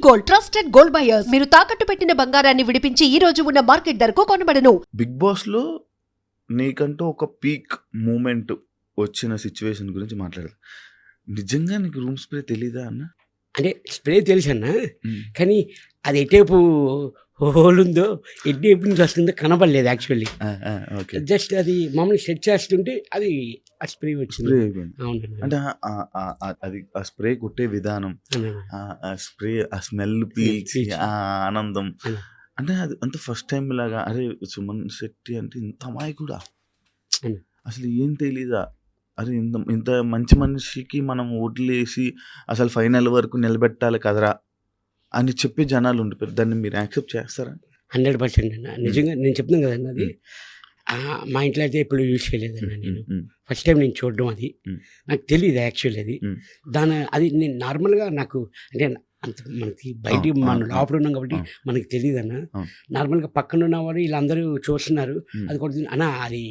Gold, trusted gold buyers. మీరు తాకట్టు పెట్టిన బంగారాన్ని విడిపించి ఈ రోజు ఉన్న మార్కెట్ ధరకు కొనబడను. బిగ్ బాస్ లో నీకంటూ ఒక పీక్ మూమెంట్ వచ్చిన సిచ్యువేషన్ గురించి మాట్లాడదు. నిజంగా నీకు రూమ్ స్ప్రే తెలీదా అన్న? అంటే స్ప్రే తెలుసు అన్న, కానీ అది ఎటేపు హోల్ ఉందో ఎటేపు నుంచి వస్తుందో కనపడలేదు యాక్చువల్లీ. జస్ట్ అది మామూలు సెట్ చేస్తుంటే అది ఆ స్ప్రే వచ్చింది. అవును అంటే అది ఆ స్ప్రే కొట్టే విధానం, ఆ స్ప్రే, ఆ స్మెల్ పీల్చి ఆ ఆనందం, అంటే అది అంత ఫస్ట్ టైం లాగా. అరే సుమన్ శెట్టి అంటే ఇంత అమ్మాయి కూడా అసలు ఏం తెలీదా? అరే ఇంత ఇంత మంచి మనిషికి మనం ఓట్లేసి అసలు ఫైనల్ వరకు నిలబెట్టాలి కదరా అని చెప్పి జనాలు ఉండిపోయారు. దాన్ని మీరు యాక్సెప్ట్ చేస్తారా? 100% అన్న. నిజంగా నేను చెప్తున్నాను కదన్న, అది మా ఇంట్లో అయితే ఎప్పుడు యూజ్ చేయలేదన్న. నేను ఫస్ట్ టైం నేను చూడడం, అది నాకు తెలియదు యాక్చువల్లీ. అది నేను నార్మల్గా నాకు అంటే అంత మనకి బయట మనం లోపల ఉన్నాం కాబట్టి మనకి తెలియదు అన్న. నార్మల్గా పక్కన ఉన్నవారు వీళ్ళందరూ చూస్తున్నారు, అది కొడుతుంది అన్న, అది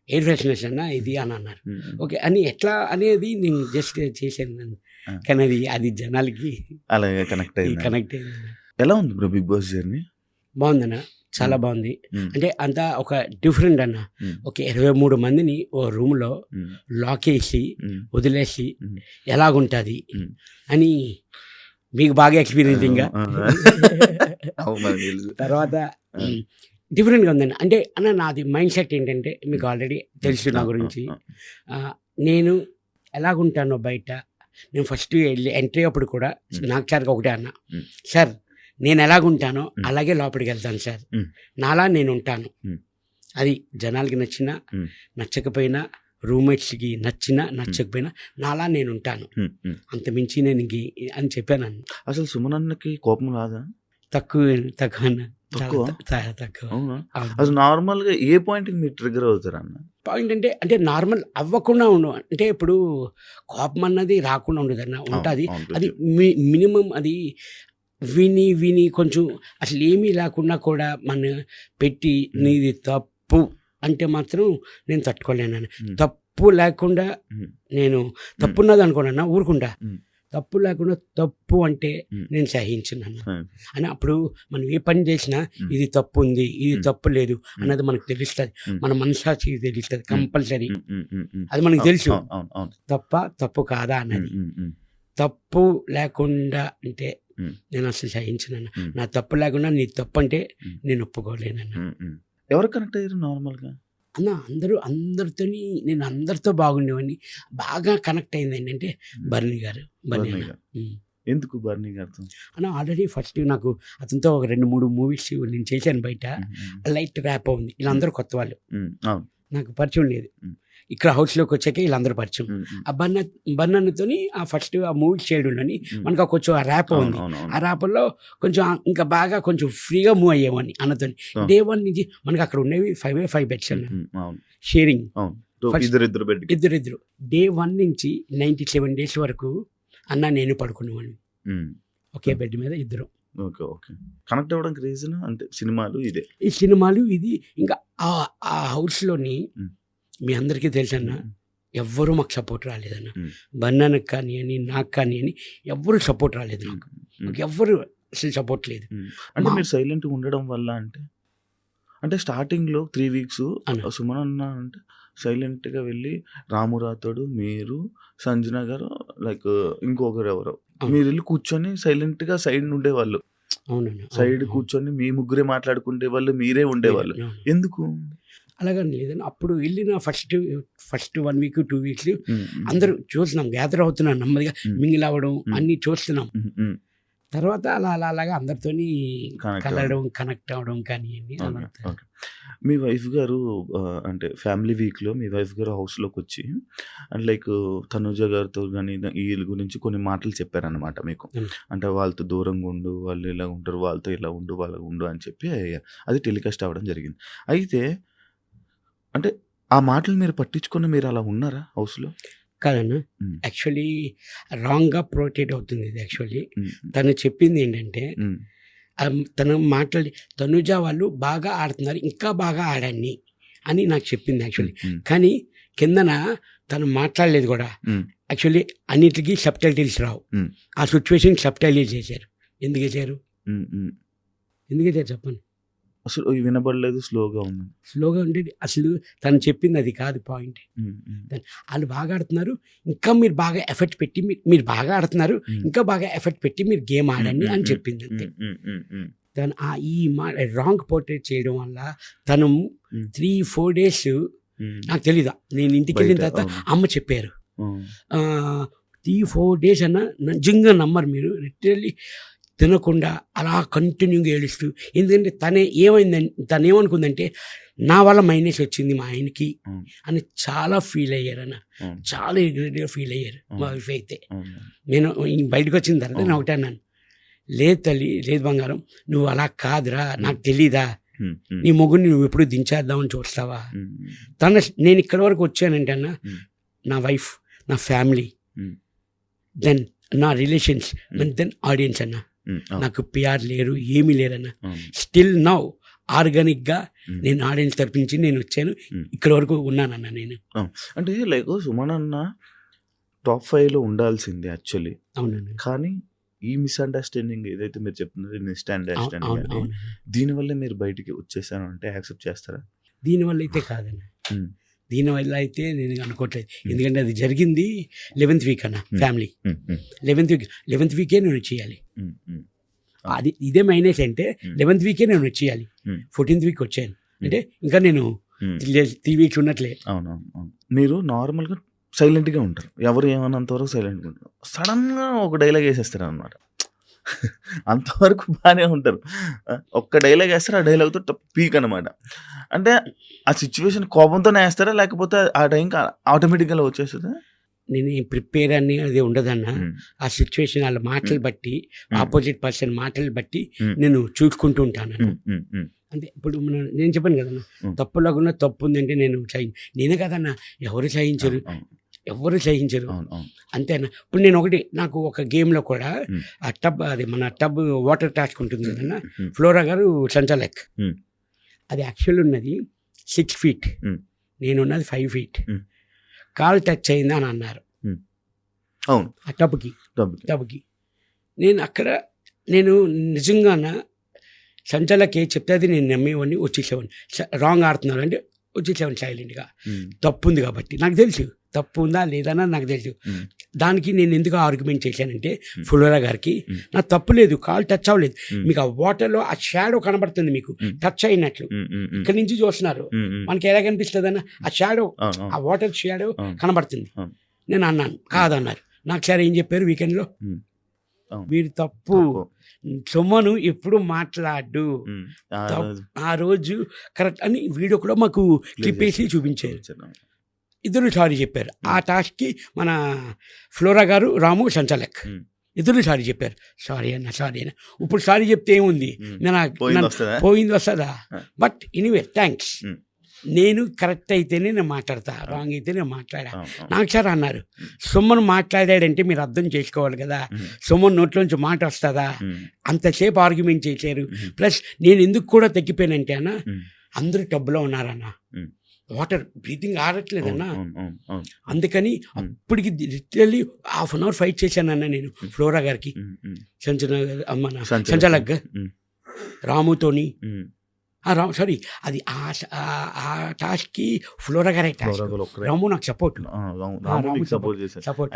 ఎయిర్ ఫ్రెషనర్స్ అన్న ఇది అని అన్నారు. ఓకే అని ఎట్లా అనేది నేను జస్ట్ చేశాను, కానీ అది జనాలకి అలాగే కనెక్ట్ అయింది. ఎలా ఉంది బ్రో బిగ్ బాస్ జర్నీ? బాగుందన్న, చాలా బాగుంది. అంటే అంతా ఒక డిఫరెంట్ అన్న. ఒక 23 మందిని ఓ రూమ్లో లాక్ వేసి వదిలేసి ఎలాగుంటుంది అని మీకు బాగా ఎక్స్పీరియన్సింగ్గా తర్వాత డిఫరెంట్గా ఉందండి. అంటే అన్న నాది మైండ్ సెట్ ఏంటంటే మీకు ఆల్రెడీ తెలుసు నా గురించి. నేను ఎలాగుంటానో బయట, నేను ఫస్ట్ వెళ్ళి ఎంట్రీ అప్పుడు కూడా నాకు సార్కి ఒకటే అన్న, సార్ నేను ఎలాగుంటానో అలాగే లోపలికి వెళ్తాను సార్, నాలా నేను ఉంటాను. అది జనాలకి నచ్చినా నచ్చకపోయినా, రూమ్మేట్స్కి నచ్చినా నచ్చకపోయినా నాలా నేను ఉంటాను, అంత మించి నేను అని చెప్పాను. అసలు సుమన్ అన్నకి కోపం రాదా? తక్కువ అన్న, తక్కువ. అసలు నార్మల్ గా ఏ పాయింట్ మీరు ట్రిగర్ అవుతారు అన్న? పాయింట్ అంటే నార్మల్ అవ్వకుండా ఉండు, అంటే ఇప్పుడు కోపం అన్నది రాకుండా ఉండదు అన్న, ఉంటుంది. అది మినిమం అది విని కొంచెం అసలు ఏమీ లేకుండా కూడా మన పెట్టి నీది తప్పు అంటే మాత్రం నేను తట్టుకోలేను. తప్పు లేకుండా నేను తప్పున్నది అనుకోనన్నా ఊరుకుంటా, తప్పు లేకుండా తప్పు అంటే నేను సహించున్నాను అని. అప్పుడు మనం ఏ పని చేసినా ఇది తప్పు ఉంది, ఇది తప్పు లేదు అన్నది మనకు తెలుస్తుంది, మన మనసాక్షికి తెలుస్తుంది కంపల్సరీ. అది మనకు తెలుసు తప్పు కాదా అన్నది. తప్పు లేకుండా అంటే నేను అసలు సహించున్నాను. నా తప్పు లేకుండా నీ తప్పు అంటే నేను ఒప్పుకోలేనన్న. ఎవరు కనెక్ట్ అయ్యారు నార్మల్గా అన్న? అందరితోని నేను అందరితో బాగుండేవాడిని. బాగా కనెక్ట్ అయింది ఏంటంటే బర్నీ గారు. ఎందుకు బర్నీ గారితో అన్న? ఆల్రెడీ ఫస్ట్ నాకు అతనితో ఒక 2-3 మూవీస్ నేను చేశాను బయట. లైట్ ర్యాప్ ఉంది. వీళ్ళందరూ కొత్త వాళ్ళు, నాకు పరిచయం లేదు. ఇక్కడ హౌస్లోకి వచ్చాక వీళ్ళందరూ పరిచయం. ఆ బన్నతోని ఆ ఫస్ట్ ఆ మూవీ చేయడంలోని మనకు కొంచెం ఆ ర్యాప్ ఉంది. ఆ ర్యాప్లో కొంచెం ఇంకా బాగా కొంచెం ఫ్రీగా మూవ్ అయ్యేవాడిని అన్నతో. డే 1 నుంచి మనకి అక్కడ ఉండేవి 5 బెడ్స్ అన్న, షేరింగ్ ఇద్దరు. డే 1 నుంచి 97 days వరకు అన్న నేను పడుకునేవాడిని ఒకే బెడ్ మీద ఇద్దరు. కనెక్ట్ అవ్వడానికి రీజన్ అంటే ఈ సినిమాలు ఇది. ఇంకా ఆ హౌస్లోని మీ అందరికీ తెలుసన్న, ఎవ్వరూ మాకు సపోర్ట్ రాలేదన్న. బన్నానికి కానీ అని నాకు కానీ అని ఎవ్వరూ సపోర్ట్ రాలేదు. నాకు ఎవ్వరు అసలు సపోర్ట్ లేదు. అంటే మీరు సైలెంట్గా ఉండడం వల్ల అంటే స్టార్టింగ్లో 3 weeks సుమన్ అన్న అంటే సైలెంట్గా వెళ్ళి రామురాతోడు, మీరు, సంజన గారు, లైక్ ఇంకొకరు ఎవరో, మీరు వెళ్ళి కూర్చొని సైలెంట్గా సైడ్ ఉండేవాళ్ళు. అవునండి, సైడ్ కూర్చొని మీ ముగ్గురే మాట్లాడుకుంటే వాళ్ళు, మీరే ఉండేవాళ్ళు. ఎందుకు అలాగని లేదని అప్పుడు వెళ్ళిన ఫస్ట్ 1 week 2 weeks అందరూ చూస్తున్నాం, గ్యాదర్ అవుతున్నాం, నెమ్మదిగా మింగిల్ అవ్వడం అన్నీ చూస్తున్నాం. తర్వాత అలాగా అందరితోని కలవడం, కనెక్ట్ అవ్వడం కానీ. మీ వైఫ్ గారు అంటే ఫ్యామిలీ వీక్లో మీ వైఫ్ గారు హౌస్లోకి వచ్చి లైక్ తనుజ గారితో కానీ వీళ్ళ గురించి కొన్ని మాటలు చెప్పారనమాట మీకు. అంటే వాళ్ళతో దూరంగా ఉండు, వాళ్ళు ఇలా ఉంటారు, వాళ్ళతో ఇలా ఉండు, వాళ్ళ ఉండు అని చెప్పి అది టెలికాస్ట్ అవ్వడం జరిగింది. అయితే అంటే ఆ మాటలు మీరు పట్టించుకొని మీరు అలా ఉన్నారా హౌస్లో? కాదన్నా, యాక్చువల్లీ రాంగ్గా ప్రొటెక్ట్ అవుతుంది ఇది. యాక్చువల్లీ తను చెప్పింది ఏంటంటే, తను మాట్లాడి తనుజ వాళ్ళు బాగా ఆడుతున్నారు, ఇంకా బాగా ఆడండి అని నాకు చెప్పింది యాక్చువల్లీ. కానీ కిందన తను మాట్లాడలేదు కూడా. యాక్చువల్లీ అన్నిటికీ సబ్టైటిల్స్ రావు, ఆ సిచ్యువేషన్ సబ్టైటిల్స్ చేశారు. ఎందుకు వేసారు హ్మ్. హ్మ్. ఎందుకు వేసారు చెప్పండి. అసలు వినబడలేదు. స్లోగా ఉంది. స్లోగా ఉండేది అసలు తను చెప్పింది అది కాదు పాయింట్. హ్మ్. హ్మ్. వాళ్ళు బాగా ఆడుతున్నారు, ఇంకా మీరు బాగా ఎఫర్ట్ పెట్టి మీరు బాగా ఆడుతున్నారు, హ్మ్. ఇంకా బాగా ఎఫర్ట్ పెట్టి మీరు గేమ్ ఆడండి అని హ్మ్. చెప్పింది అంతే. హ్మ్. హ్మ్. హ్మ్. తను ఈ రాంగ్ పోర్ట్రేట్ చేయడం వల్ల తను హ్మ్. 3-4 డేస్ హ్మ్. నాకు తెలీదు. నేను ఇంటికి వెళ్ళిన బయట, తర్వాత అవును. అమ్మ చెప్పారు. హ్మ్. 3-4 డేస్ అన్న నిజంగా నమ్మరు మీరు, లిటరల్లీ తినకుండా అలా కంటిన్యూగా ఏడుస్తూ. ఎందుకంటే తను ఏమనుకుందంటే నా వల్ల మైనస్ వచ్చింది మా ఆయనకి హ్మ్. అని చాలా ఫీల్ అయ్యారన్న. హ్మ్. చాలా రిగ్రెట్గా ఫీల్ అయ్యారు మా వైఫ్ అయితే. అవును. నేను బయటకు వచ్చిన తర్వాత నేను ఒకటే అన్నాను, లేదు తల్లి, లేదు బంగారం, నువ్వు అలా కాదురా, నాకు తెలీదా, హ్మ్. హ్మ్. నీ మొగుడిని నువ్వు ఎప్పుడు దించేద్దామని చూస్తావా. హ్మ్. నేను ఇక్కడ వరకు వచ్చానంటే అన్న, Hmm. నా వైఫ్, నా ఫ్యామిలీ, Hmm. దెన్ నా రిలేషన్స్, దెన్ ఆడియన్స్ అన్న. హ్మ్. అవును. నాకు పిఆర్ లేరు, ఏమీ లేరన్న. అవును. స్టిల్ నౌ ఆర్గానిక్గా Hmm. నేను ఆడియన్స్ తరపించి నేను వచ్చాను, Hmm. ఇక్కడ వరకు ఉన్నానన్న నేను. అంటే లైక్ సుమన్ అన్న టాప్ 5లో ఉండాల్సిందే యాక్చువల్లీ. అవునండి. కానీ ఈ మిస్అండర్స్టాండింగ్ ఏదైతే మీరు చెప్తున్నారో మిస్అండర్స్టాండింగ్ అవును అని, అవునండి. దీనివల్ల మీరు బయటికి వచ్చేసాను అంటే యాక్సెప్ట్ చేస్తారా? దీనివల్ల అయితే కాదన్న, Hmm. దీనివల్ల అయితే నేను అనుకోవట్లేదు. ఎందుకంటే అది జరిగింది 11th వీక్ అన్న. Family Hmm. Hmm. 11th వీకే నేను చేయాలి. Hmm. Hmm. అది ఇదే మైనస్ అంటే 11th వీకే నేను వచ్చేయాలి. Hmm. 14th వీక్ వచ్చాను అంటే ఇంకా నేను Hmm. 3 వీక్స్ ఉన్నట్లే. అవును. మీరు నార్మల్గా సైలెంట్గా ఉంటారు, ఎవరు ఏమన్నంత వరకు సైలెంట్గా ఉంటారు. సడన్గా ఒక డైలాగ్ వేసేస్తారు అనమాట. అంతవరకు బాగానే ఉంటారు. ఒక్క డైలాగ్ వేస్తారు, ఆ డైలాగ్తో పీక్ అనమాట. అంటే ఆ సిచ్యువేషన్ కోపంతోనే వేస్తారా, లేకపోతే ఆ టైంకి ఆటోమేటిక్గా వచ్చేస్తుందా? నేను ప్రిపేర్ అని అది ఉండదన్న. ఆ సిచ్యువేషన్ వాళ్ళ మాటలు బట్టి, ఆపోజిట్ పర్సన్ మాటలు బట్టి నేను చూసుకుంటూ ఉంటాను. అంటే ఇప్పుడు నేను చెప్పాను కదన్న, తప్పులాగున్నా తప్పు ఉందంటే నేనే కదన్నా, ఎవరు సహించరు. అంతేనా. ఇప్పుడు నేను నాకు ఒక గేమ్లో కూడా ఆ టబ్, అది మన టబ్ వాటర్ టాస్క్ ఉంటుంది కదన్నా, ఫ్లోరా గారు సంచాలక్, అది యాక్చువల్ ఉన్నది 6 feet, నేనున్నది 5 feet. కాల్ టచ్ అయిందా అని అన్నారు. అవును. ఆ టబ్కి నేను నిజంగా సంచాలక్ ఏ చెప్తే అది నేను నమ్మేవాడిని, వచ్చేసేవాడిని. రాంగ్ ఆడుతున్నారు అంటే వచ్చేసేవాడిని సైలెంట్గా. తప్పు ఉంది కాబట్టి నాకు తెలుసు, తప్పు ఉందా లేదన్నా నాకు తెలుసు. దానికి నేను ఎందుకు ఆర్గ్యుమెంట్ చేశానంటే, ఫ్లోరా గారికి నా తప్పు లేదు, కాల్ టచ్ అవ్వలేదు, మీకు ఆ వాటర్లో ఆ షాడో కనబడుతుంది, మీకు టచ్ అయినట్లు ఇక్కడి నుంచి చూస్తున్నారు, మనకి ఎలా కనిపిస్తుంది అన్న, ఆ షాడో, ఆ వాటర్ షాడో కనబడుతుంది. నేను అన్నాను, కాదన్నారు. నాకు సార్ ఏం చెప్పారు వీకెండ్లో, మీరు తప్పు, సొమ్మను ఎప్పుడు మాట్లాడు, ఆ రోజు కరెక్ట్ అని వీడియో కూడా మాకు క్లిప్ వేసి చూపించారు. ఇద్దరు సారీ చెప్పారు ఆ టాస్క్కి. మన ఫ్లోరా గారు, రాము, సంచాలక్ ఇద్దరు సారీ చెప్పారు. సారీ అన్న. ఇప్పుడు సారీ చెప్తే ఏముంది, పోయింది వస్తుందా? But anyway thanks. నేను కరెక్ట్ అయితేనే నేను మాట్లాడతా, రాంగ్ అయితే నేను మాట్లాడా. నాకు సార్ అన్నారు, సొమ్మను మాట్లాడాడంటే మీరు అర్థం చేసుకోవాలి కదా, సొమ్మను నోట్లోంచి మాట వస్తుందా, అంతసేపు ఆర్గ్యుమెంట్ చేశారు. ప్లస్ నేను ఎందుకు కూడా తగ్గిపోయానంటే అన్న, అందరూ టబ్లో ఉన్నారన్న, వాటర్ బ్రీతింగ్ ఆడట్లేదన్నా, అందుకని అప్పటికి లిటరల్లీ 1/2 hour ఫైట్ చేశానన్న నేను ఫ్లోరా గారికి, సంచాలక్ రాముతోని. సారీ, అది ఆ టాస్క్కి ఫ్లోరా గారే టాస్క్, రాము నాకు సపోర్ట్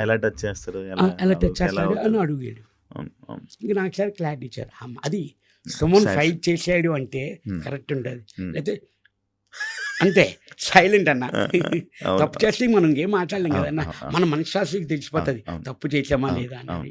ఎలా టచ్ చేస్తాడు అని అడిగాడు. ఇంక నాకు సార్ క్లారిటీ ఇచ్చారు, అది సోమన్ ఫైట్ చేసాడు అంటే కరెక్ట్ ఉంటుంది, లేకపోతే అంతే సైలెంట్ అన్న. తప్పు చేస్తే మనం ఏం మాట్లాడలేం కదన్నా, మన మనశ్శాస్త్రికి తెలిసిపోతుంది తప్పు చేసామా లేదా అనేది.